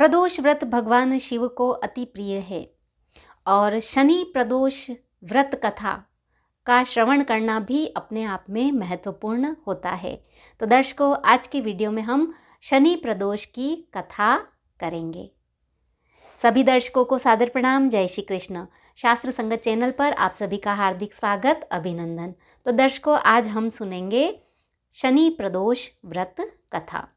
प्रदोष व्रत भगवान शिव को अति प्रिय है और शनि प्रदोष व्रत कथा का श्रवण करना भी अपने आप में महत्वपूर्ण होता है। तो दर्शकों, आज की वीडियो में हम शनि प्रदोष की कथा करेंगे। सभी दर्शकों को सादर प्रणाम। जय श्री कृष्ण। शास्त्र संगत चैनल पर आप सभी का हार्दिक स्वागत, अभिनंदन। तो दर्शकों, आज हम सुनेंगे शनि प्रदोष व्रत कथा।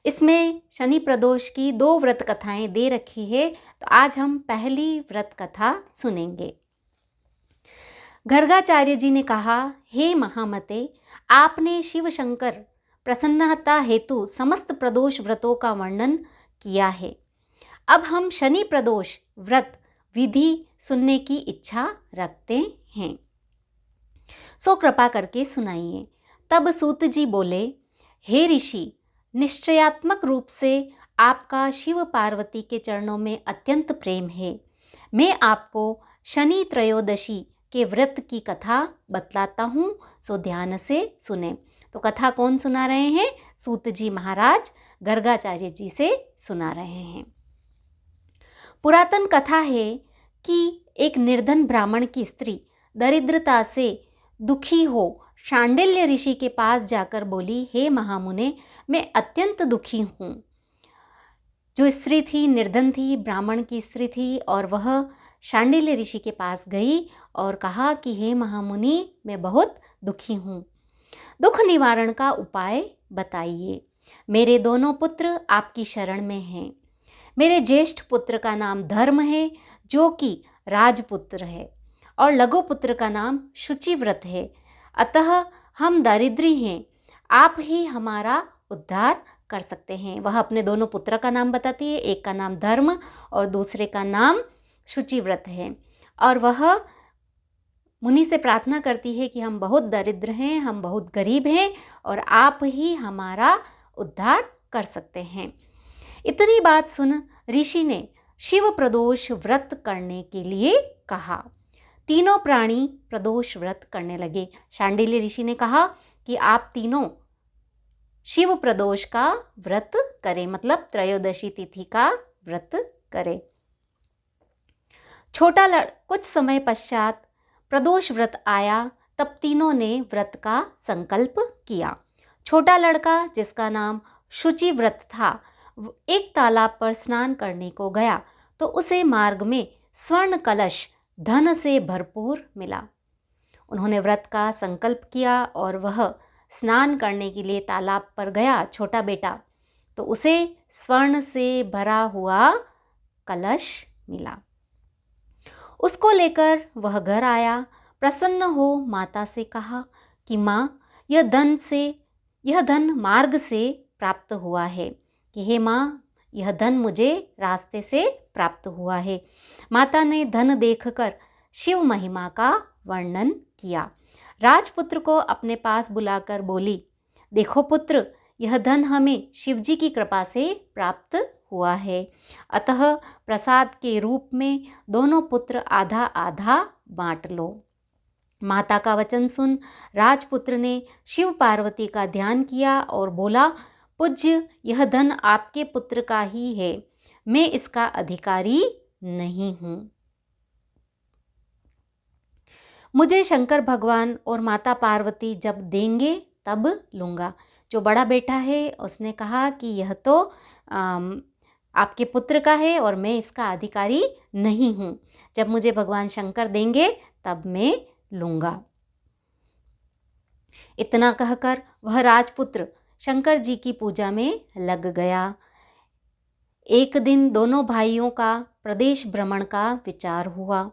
इसमें शनि प्रदोष की 2 व्रत कथाएं दे रखी है, तो आज हम पहली व्रत कथा सुनेंगे। गर्गाचार्य जी ने कहा, हे महामते, आपने शिव शंकर प्रसन्नता हेतु समस्त प्रदोष व्रतों का वर्णन किया है। अब हम शनि प्रदोष व्रत विधि सुनने की इच्छा रखते हैं, सो कृपा करके सुनाइए। तब सूत जी बोले, हे ऋषि, निश्चयात्मक रूप से आपका शिव पार्वती के चरणों में अत्यंत प्रेम है। मैं आपको शनि त्रयोदशी के व्रत की कथा बतलाता हूँ, सो ध्यान से सुने। तो कथा कौन सुना रहे हैं? सूत जी महाराज गर्गाचार्य जी से सुना रहे हैं। पुरातन कथा है कि एक निर्धन ब्राह्मण की स्त्री दरिद्रता से दुखी हो शांडिल्य ऋषि के पास जाकर बोली, हे महामुने, मैं अत्यंत दुखी हूँ। जो स्त्री थी निर्धन थी, ब्राह्मण की स्त्री थी, और वह शांडिल्य ऋषि के पास गई और कहा कि हे महामुनि, मैं बहुत दुखी हूँ, दुख निवारण का उपाय बताइए। मेरे दोनों पुत्र आपकी शरण में हैं। मेरे ज्येष्ठ पुत्र का नाम धर्म है, जो कि राजपुत्र है, और लघु पुत्र का नाम शुचिव्रत है। अतः हम दरिद्री हैं, आप ही हमारा उद्धार कर सकते हैं। वह अपने दोनों पुत्र का नाम बताती है, एक का नाम धर्म और दूसरे का नाम शुचिव्रत है। और वह मुनि से प्रार्थना करती है कि हम बहुत दरिद्र हैं, हम बहुत गरीब हैं, और आप ही हमारा उद्धार कर सकते हैं। इतनी बात सुन ऋषि ने शिव प्रदोष व्रत करने के लिए कहा। तीनों प्राणी प्रदोष व्रत करने लगे। शांडिल्य ऋषि ने कहा कि आप तीनों शिव प्रदोष का व्रत करें, मतलब त्रयोदशी तिथि का व्रत करें। कुछ समय पश्चात प्रदोष व्रत आया, तब तीनों ने व्रत का संकल्प किया। छोटा लड़का, जिसका नाम शुचि व्रत था, एक तालाब पर स्नान करने को गया तो उसे मार्ग में स्वर्ण कलश धन से भरपूर मिला। उन्होंने व्रत का संकल्प किया और वह स्नान करने के लिए तालाब पर गया, छोटा बेटा, तो उसे स्वर्ण से भरा हुआ कलश मिला। उसको लेकर वह घर आया। प्रसन्न हो माता से कहा कि माँ, यह धन मार्ग से प्राप्त हुआ है, कि हे माँ, यह धन मुझे रास्ते से प्राप्त हुआ है। माता ने धन देखकर शिव महिमा का वर्णन किया। राजपुत्र को अपने पास बुलाकर बोली, देखो पुत्र, यह धन हमें शिवजी की कृपा से प्राप्त हुआ है, अतः प्रसाद के रूप में दोनों पुत्र आधा आधा बांट लो। माता का वचन सुन राजपुत्र ने शिव पार्वती का ध्यान किया और बोला, पूज्य, यह धन आपके पुत्र का ही है, मैं इसका अधिकारी नहीं हूँ। मुझे शंकर भगवान और माता पार्वती जब देंगे तब लूँगा। जो बड़ा बेटा है उसने कहा कि यह तो आपके पुत्र का है और मैं इसका अधिकारी नहीं हूँ, जब मुझे भगवान शंकर देंगे तब मैं लूँगा। इतना कहकर वह राजपुत्र शंकर जी की पूजा में लग गया। एक दिन दोनों भाइयों का प्रदेश भ्रमण का विचार हुआ।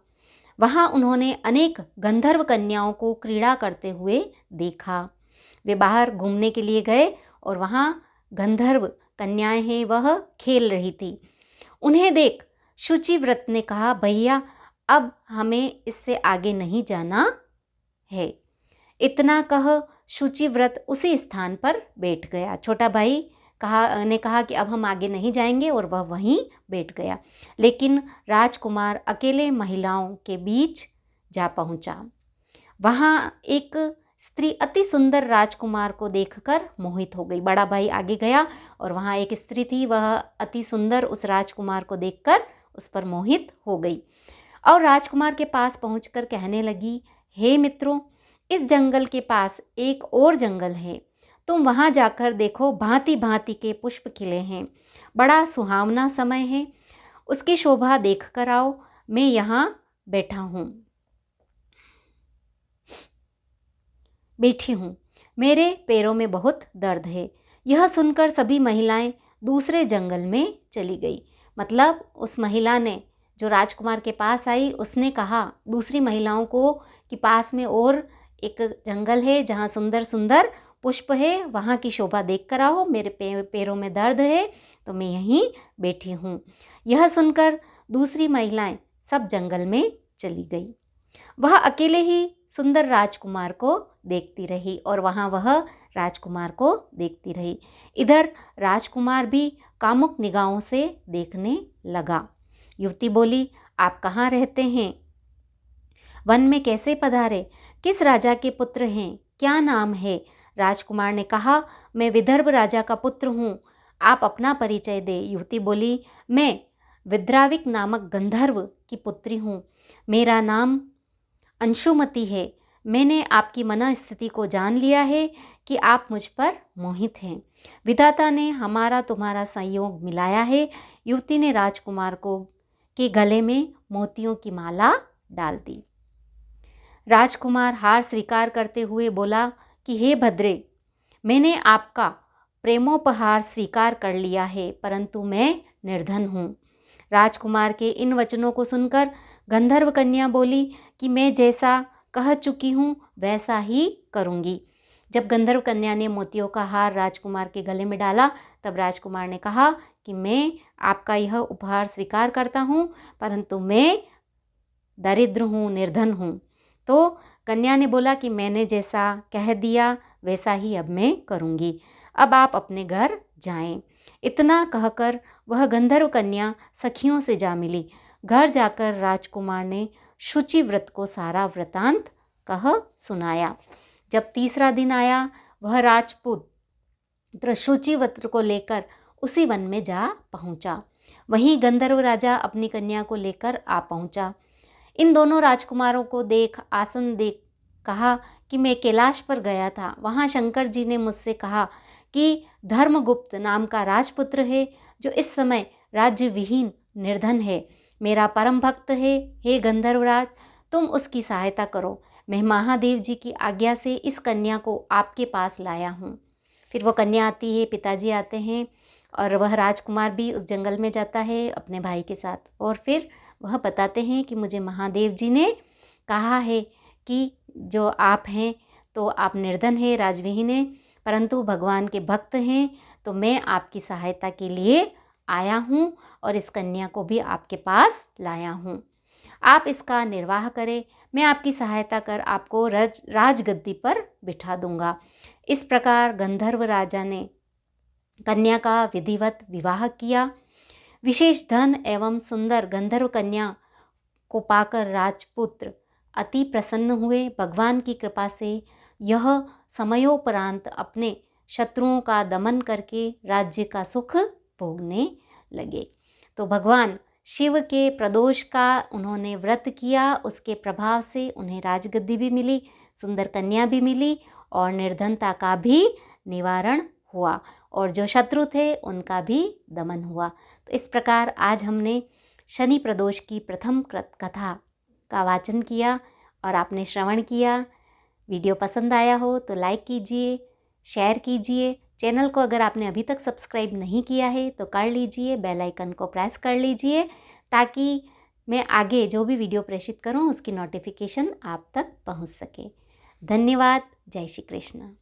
वहाँ उन्होंने अनेक गंधर्व कन्याओं को क्रीड़ा करते हुए देखा। वे बाहर घूमने के लिए गए और वहाँ गंधर्व कन्याएं हैं, वह खेल रही थी। उन्हें देख शुचिव्रत ने कहा, भैया, अब हमें इससे आगे नहीं जाना है। इतना कह शुचिव्रत उसी स्थान पर बैठ गया। छोटा भाई ने कहा कि अब हम आगे नहीं जाएंगे, और वह वहीं बैठ गया। लेकिन राजकुमार अकेले महिलाओं के बीच जा पहुंचा। वहाँ एक स्त्री अति सुंदर राजकुमार को देखकर मोहित हो गई। बड़ा भाई आगे गया और वहाँ एक स्त्री थी, वह अति सुंदर उस राजकुमार को देखकर उस पर मोहित हो गई और राजकुमार के पास पहुंचकर कहने लगी, हे मित्रों, इस जंगल के पास एक और जंगल है, तुम वहाँ जाकर देखो, भांति भांति के पुष्प खिले हैं, बड़ा सुहावना समय है, उसकी शोभा देख कर आओ, मैं यहाँ बैठी हूँ, मेरे पैरों में बहुत दर्द है। यह सुनकर सभी महिलाएं दूसरे जंगल में चली गई। मतलब उस महिला ने जो राजकुमार के पास आई, उसने कहा दूसरी महिलाओं को कि पास में और एक जंगल है जहाँ सुंदर सुंदर पुष्प है, वहाँ की शोभा देख कर आओ, मेरे पैरों में दर्द है तो मैं यहीं बैठी हूँ। यह सुनकर दूसरी महिलाएं सब जंगल में चली गई। वह अकेले ही सुंदर राजकुमार को देखती रही और वहाँ वह राजकुमार को देखती रही। इधर राजकुमार भी कामुक निगाहों से देखने लगा। युवती बोली, आप कहाँ रहते हैं? वन में कैसे पधारे? किस राजा के पुत्र हैं? क्या नाम है? राजकुमार ने कहा, मैं विदर्भ राजा का पुत्र हूँ, आप अपना परिचय दे। युवती बोली, मैं विद्राविक नामक गंधर्व की पुत्री हूँ, मेरा नाम अंशुमति है। मैंने आपकी मनस्थिति को जान लिया है कि आप मुझ पर मोहित हैं। विधाता ने हमारा तुम्हारा संयोग मिलाया है। युवती ने राजकुमार को के गले में मोतियों की माला डाल दी। राजकुमार हार स्वीकार करते हुए बोला कि हे भद्रे, मैंने आपका प्रेमोपहार स्वीकार कर लिया है, परंतु मैं निर्धन हूँ। राजकुमार के इन वचनों को सुनकर गंधर्व कन्या बोली कि मैं जैसा कह चुकी हूँ वैसा ही करूँगी। जब गंधर्व कन्या ने मोतियों का हार राजकुमार के गले में डाला, तब राजकुमार ने कहा कि मैं आपका यह उपहार स्वीकार करता हूँ, परंतु मैं दरिद्र हूँ, निर्धन हूँ। तो कन्या ने बोला कि मैंने जैसा कह दिया वैसा ही अब मैं करूँगी, अब आप अपने घर जाएं। इतना कहकर वह गंधर्व कन्या सखियों से जा मिली। घर जाकर राजकुमार ने शुचि व्रत को सारा वृतांत कह सुनाया। जब तीसरा दिन आया, वह राजपुत्र शुचि व्रत को लेकर उसी वन में जा पहुंचा। वहीं गंधर्व राजा अपनी कन्या को लेकर आ पहुंचा। इन दोनों राजकुमारों को देख आसन देख कहा कि मैं कैलाश पर गया था, वहाँ शंकर जी ने मुझसे कहा कि धर्मगुप्त नाम का राजपुत्र है जो इस समय राज्य विहीन निर्धन है, मेरा परम भक्त है। हे गंधर्वराज, तुम उसकी सहायता करो। मैं महादेव जी की आज्ञा से इस कन्या को आपके पास लाया हूँ। फिर वो कन्या आती है, पिताजी आते हैं और वह राजकुमार भी उस जंगल में जाता है अपने भाई के साथ। और फिर वह बताते हैं कि मुझे महादेव जी ने कहा है कि जो आप हैं तो आप निर्धन हैं, राजविहीन हैं, परंतु भगवान के भक्त हैं, तो मैं आपकी सहायता के लिए आया हूँ और इस कन्या को भी आपके पास लाया हूँ। आप इसका निर्वाह करें, मैं आपकी सहायता कर आपको राजगद्दी पर बिठा दूंगा। इस प्रकार गंधर्व राजा ने कन्या का विधिवत विवाह किया। विशेष धन एवं सुंदर गंधर्व कन्या को पाकर राजपुत्र अति प्रसन्न हुए। भगवान की कृपा से यह समयोपरांत अपने शत्रुओं का दमन करके राज्य का सुख भोगने लगे। तो भगवान शिव के प्रदोष का उन्होंने व्रत किया, उसके प्रभाव से उन्हें राजगद्दी भी मिली, सुंदर कन्या भी मिली और निर्धनता का भी निवारण हुआ और जो शत्रु थे उनका भी दमन हुआ। तो इस प्रकार आज हमने शनि प्रदोष की प्रथम कथा का वाचन किया और आपने श्रवण किया। वीडियो पसंद आया हो तो लाइक कीजिए, शेयर कीजिए। चैनल को अगर आपने अभी तक सब्सक्राइब नहीं किया है तो कर लीजिए, बेल आइकन को प्रेस कर लीजिए ताकि मैं आगे जो भी वीडियो प्रेषित करूं उसकी नोटिफिकेशन आप तक पहुंच सके। धन्यवाद। जय श्री कृष्ण।